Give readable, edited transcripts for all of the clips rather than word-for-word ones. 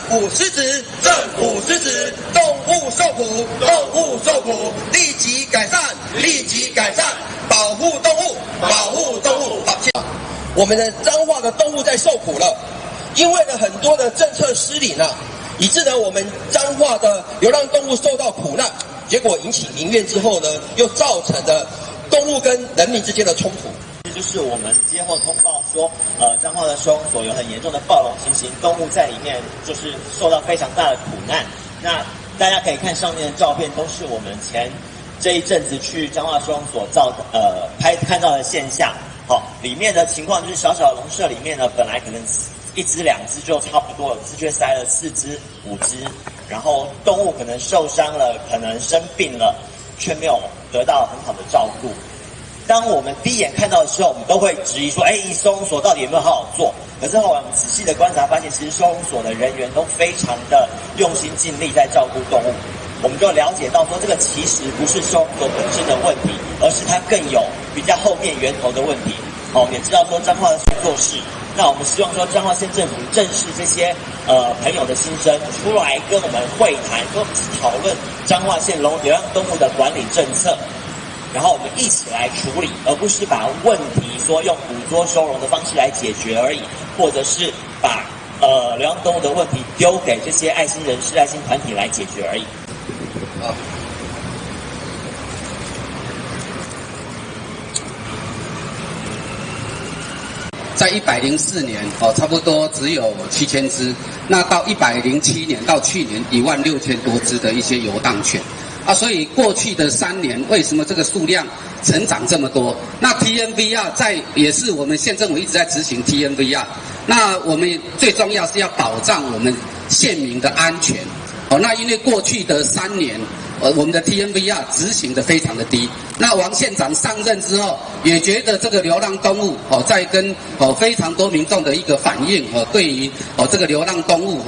府失职，政府失职，动物受苦，动物受苦，立即改善，立即改善，保护动物，保护动物。好，谢谢。我们的彰化的动物在受苦了，因为呢很多的政策失灵啊，以致呢我们彰化的流浪动物受到苦难，结果引起民怨之后呢，又造成了动物跟人民之间的冲突。就是我们接获通报说，彰化的收容所有很严重的暴龙情形，动物在里面就是受到非常大的苦难。那大家可以看上面的照片，都是我们前这一阵子去彰化收容所看到的现象。好，里面的情况就是小小的笼舍里面呢，本来可能1只2只就差不多了，只却塞了4只5只，然后动物可能受伤了，可能生病了，却没有得到很好的照顾。当我们第一眼看到的时候，我们都会质疑说，收容所到底有没有好好做？可是后来我们仔细的观察，发现其实收容所的人员都非常的用心尽力在照顾动物。我们就了解到说，这个其实不是收容所本身的问题，而是它更有比较后面源头的问题。我们也知道说彰化的水做事，那我们希望说彰化县政府正视这些朋友的心声，出来跟我们会谈，跟我们讨论彰化县流浪动物的管理政策。然后我们一起来处理，而不是把问题说用捕捉收容的方式来解决而已，或者是把流浪动物的问题丢给这些爱心人士、爱心团体来解决而已。在104年差不多只有7000只，那到107年到去年16000多只的一些游荡犬。所以过去的3年，为什么这个数量成长这么多？那 TNVR 也是我们县政府一直在执行 TNVR。那我们最重要是要保障我们县民的安全。那因为过去的3年，我们的 TNVR 执行的非常的低。那王县长上任之后，也觉得这个流浪动物在跟非常多民众的一个反应对于这个流浪动物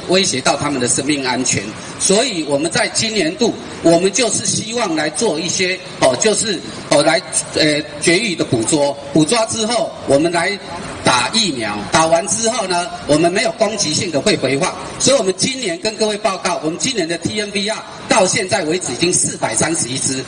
威胁到他们的生命安全，所以我们在今年度，我们就是希望来做一些就是来绝育的捕捉之后，我们来打疫苗，打完之后呢，我们没有攻击性的会回放，所以我们今年跟各位报告，我们今年的 TNVR 到现在为止已经431只。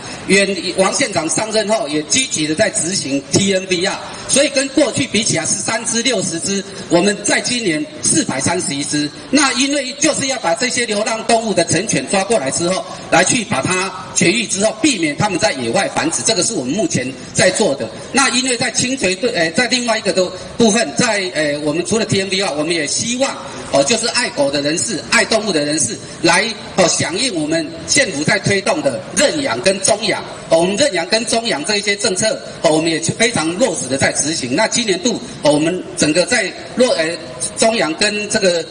王县长上任后也积极的在执行 TNVR， 所以跟过去比起来13只60只，我们在今年431只。那因为就是要把这些流浪动物的成犬抓过来之后，来去把它绝育之后，避免它们在野外繁殖，这个是我们目前在做的。那因为在清水在另外一个的部分，在我们除了 TNVR， 我们也希望就是爱狗的人士、爱动物的人士来响应我们县府在推动的认养跟终养。我们认养跟终养这一些政策，我们也非常落实的在执行。那今年度我们整个在终养跟这个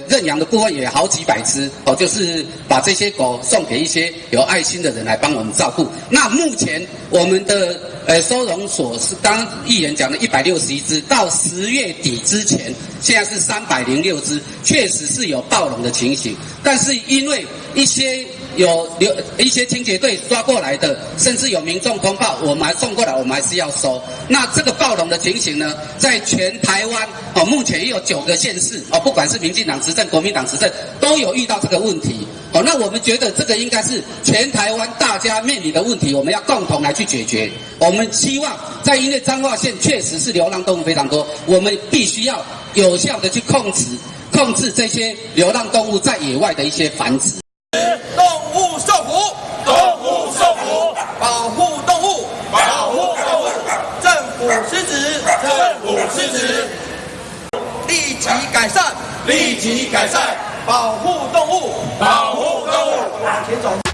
认养的部分也好几百只就是把这些狗送给一些有爱心的人来帮我们照顾。那目前我们的收容所是刚刚议员讲的161只，到10月底之前，现在是306只，确实是有暴龙的情形，但是因为一些清洁队抓过来的，甚至有民众通报，我们还送过来，我们还是要收。那这个暴龙的情形呢，在全台湾目前也有9个县市不管是民进党执政、国民党执政，都有遇到这个问题。那我们觉得这个应该是全台湾大家面临的问题，我们要共同来去解决。我们希望因为彰化县确实是流浪动物非常多，我们必须要有效的去控制这些流浪动物在野外的一些繁殖。动物受苦，动物受苦，保护动物，保护动物，政府失职，政府失职，立即改善，立即改善，保护动物，保护动物，往前走。